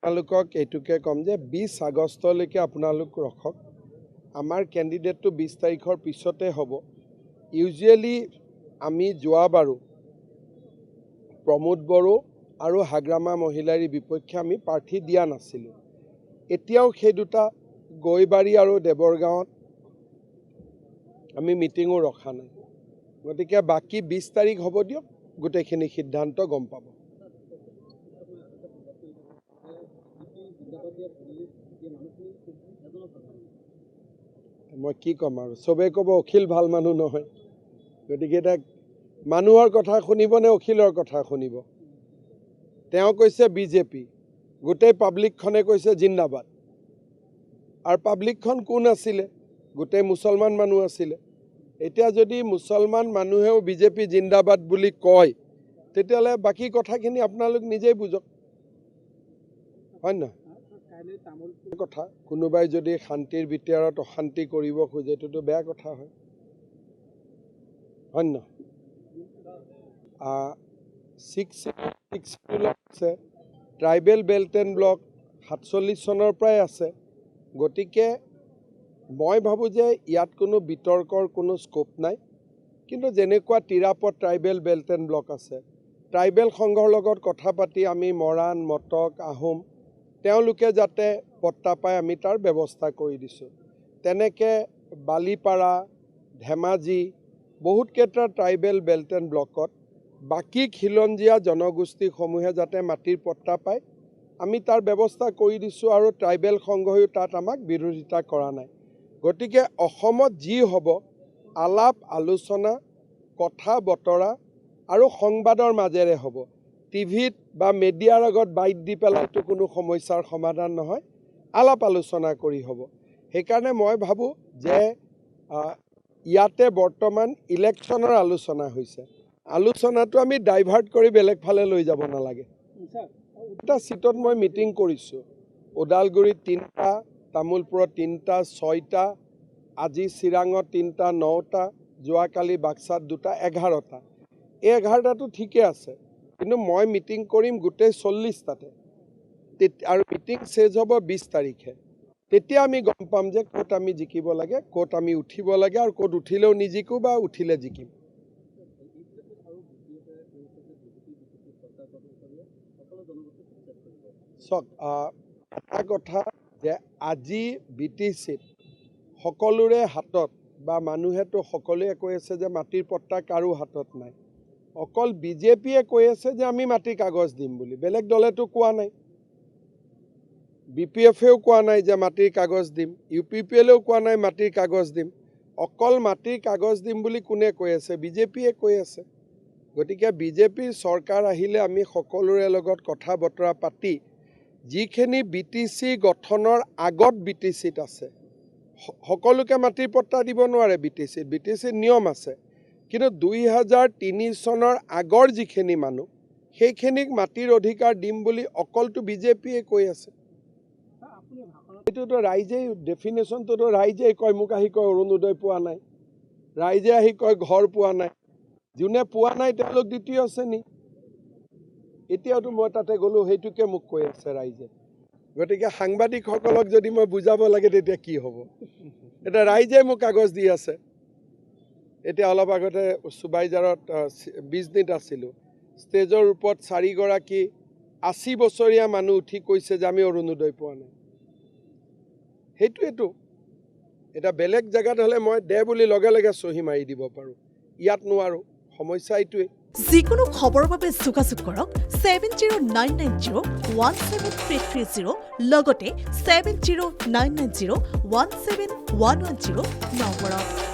আপোনালোকক এইটোকে ক'ম যে 20 আগষ্টলৈকে আপোনালোক ৰখক আমাৰ কেণ্ডিডেটটো 20 তাৰিখৰ পিছতে হ'ব ইউজুৱেলি আমি যোৱাবাৰো প্ৰমোদ বড়ো আৰু হাগ্ৰামা মহিলাৰী বিপক্ষে আমি প্ৰাৰ্থী দিয়া নাছিলোঁ এতিয়াও সেই দুটা গৈবাৰী আৰু দেৱৰগাঁৱত আমি মিটিঙো ৰখা নাই গতিকে বাকি 20 তাৰিখ হ'ব দিয়ক গোটেইখিনি সিদ্ধান্ত গম পাব মই কি ক'ম আৰু চবেই ক'ব অখিল ভাল মানুহ নহয় গতিকে এটা মানুহৰ কথা শুনিব নে অখিলৰ কথা শুনিব তেওঁ কৈছে বিজেপি গোটেই পাব্লিকখনে কৈছে জিন্দাবাদ আৰু পাব্লিকখন কোন আছিলে গোটেই মুছলমান মানুহ আছিলে এতিয়া যদি মুছলমান মানুহেও বিজেপি জিন্দাবাদ বুলি কয় তেতিয়াহ'লে বাকী কথাখিনি আপোনালোক নিজেই বুজক হয় না কথা কোনোবাই যদি শান্তিৰ ভিতৰত অশান্তি কৰিব খোজে এইটোতো বেয়া কথা হয় হয় না 6 আছে ট্ৰাইবেল বেল্ট এণ্ড ব্লক 47 চনৰ পৰাই আছে গতিকে মই ভাবোঁ যে ইয়াত কোনো বিতৰ্কৰ কোনো স্কোপ নাই কিন্তু যেনেকুৱা তিৰাপত ট্ৰাইবেল বেল্ট এণ্ড ব্লক আছে ট্ৰাইবেল সংঘৰ লগত কথা পাতি আমি মৰাণ মটক আহোম তেওঁলোকে যাতে পট্টা পায় আমি তাৰ ব্যৱস্থা কৰি দিছোঁ তেনেকৈ বালিপাৰা ধেমাজি বহুত কেইটা ট্ৰাইবেল বেল্ট এণ্ড ব্লকত বাকী খিলঞ্জীয়া জনগোষ্ঠীসমূহে যাতে মাটিৰ পট্টা পায় আমি তাৰ ব্যৱস্থা কৰি দিছোঁ আৰু ট্ৰাইবেল সংঘয়ো তাত আমাক বিৰোধিতা কৰা নাই গতিকে অসমত যি হ'ব আলাপ আলোচনা কথা বতৰা আৰু সংবাদৰ মাজেৰে হ'ব টিভিত বা মিডিয়াৰ আগত বাইট দি পেলাইতো কোনো সমস্যাৰ সমাধান নহয় আলাপ আলোচনা কৰি হ'ব সেইকাৰণে মই ভাবোঁ যে ইয়াতে বৰ্তমান ইলেকশ্যনৰ আলোচনা হৈছে আলোচনাটো আমি ডাইভাৰ্ট কৰি বেলেগ ফালে লৈ যাব নালাগে এটা চিটত মই মিটিং কৰিছোঁ ওদালগুৰিত 3টা তামোলপুৰত 3টা 6টা আজি চিৰাঙত 3টা 9টা যোৱাকালি বাক্সাত 2টা 11টা এই 11টাটো ঠিকে আছে কিন্তু মই মিটিং কৰিম গোটেই 40টাতে আৰু মিটিং শেষ হ'ব 20 তাৰিখে তেতিয়া আমি গম পাম যে ক'ত আমি জিকিব লাগে ক'ত আমি উঠিব লাগে আৰু ক'ত উঠিলেও নিজিকো বা উঠিলে জিকিম চাওক এটা কথা যে আজি BTCত সকলোৰে হাতত বা মানুহেতো সকলোৱে কৈ আছে যে মাটিৰ পট্টা কাৰো হাতত নাই অকল বিজেপিয়ে কৈ আছে যে আমি মাটিৰ কাগজ দিম বুলি বেলেগ দলেতো কোৱা নাই BPFেও কোৱা নাই যে মাটিৰ কাগজ দিম UPPLেও কোৱা নাই মাটিৰ কাগজ দিম অকল মাটিৰ কাগজ দিম বুলি কোনে কৈ আছে বিজেপিয়ে কৈ আছে গতিকে বিজেপিৰ চৰকাৰ আহিলে আমি সকলোৰে লগত কথা বতৰা পাতি যিখিনি BTC গঠনৰ আগত BTCত আছে সকলোকে মাটিৰ পট্টা দিব নোৱাৰে BTCত নিয়ম আছে কিন্তু 2003 চনৰ আগৰ যিখিনি মানুহ সেইখিনিক মাটিৰ অধিকাৰ দিম বুলি অকলটো বিজেপিয়ে কৈ আছে এইটোতো ৰাইজেই ডেফিনেশ্যনটোতো ৰাইজেই কয় মোক আহি কয় অৰুণোদয় পোৱা নাই ৰাইজে আহি কয় ঘৰ পোৱা নাই যোনে পোৱা নাই তেওঁলোক দ্বিতীয় শ্ৰেণী এতিয়াওতো মই তাতে গ'লোঁ সেইটোকে মোক কৈ আছে ৰাইজে গতিকে সাংবাদিকসকলক যদি মই বুজাব লাগে তেতিয়া কি হ'ব এতিয়া ৰাইজে মোক কাগজ দি আছে এতিয়া অলপ আগতে চুবাইজাৰত বিজনীত আছিলোঁ ষ্টেজৰ ওপৰত 4 গৰাকী 80 বছৰীয়া মানুহ উঠি কৈছে যে আমি অৰুণোদয় পোৱা নাই সেইটোৱেতো এটা বেলেগ জেগাত হ'লে মই দে বুলি লগে লগে চহী মাৰি দিব পাৰোঁ ইয়াত নোৱাৰোঁ সমস্যা এইটোৱে যিকোনো খবৰৰ বাবে যোগাযোগ কৰক 7099017330 লগতে 7099017110 নম্বৰত